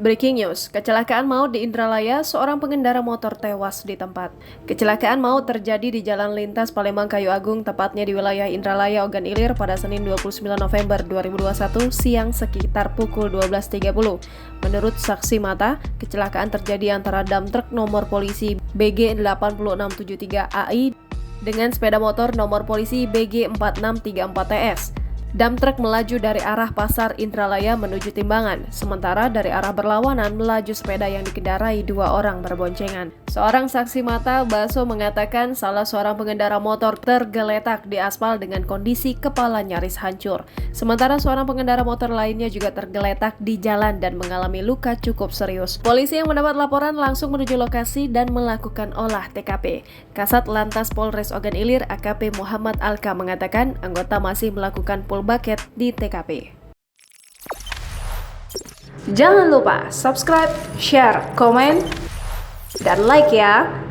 Breaking news, kecelakaan maut di Indralaya, seorang pengendara motor tewas di tempat. Kecelakaan maut terjadi di Jalan Lintas Palembang Kayu Agung, tepatnya di wilayah Indralaya, Ogan Ilir pada Senin 29 November 2021 siang sekitar pukul 12.30. Menurut saksi mata, kecelakaan terjadi antara dam truk nomor polisi BG 8673 AI dengan sepeda motor nomor polisi BG 4634 TS. Dam truk melaju dari arah Pasar Indralaya menuju Timbangan, sementara dari arah berlawanan melaju sepeda yang dikendarai dua orang berboncengan. Seorang saksi mata, Baso, mengatakan salah seorang pengendara motor tergeletak di aspal dengan kondisi kepala nyaris hancur. Sementara seorang pengendara motor lainnya juga tergeletak di jalan dan mengalami luka cukup serius. Polisi yang mendapat laporan langsung menuju lokasi dan melakukan olah TKP. Kasat Lantas Polres Ogan Ilir AKP Muhammad Alka mengatakan anggota masih melakukan full bucket di TKP. Jangan lupa subscribe, share, komen, dan like ya!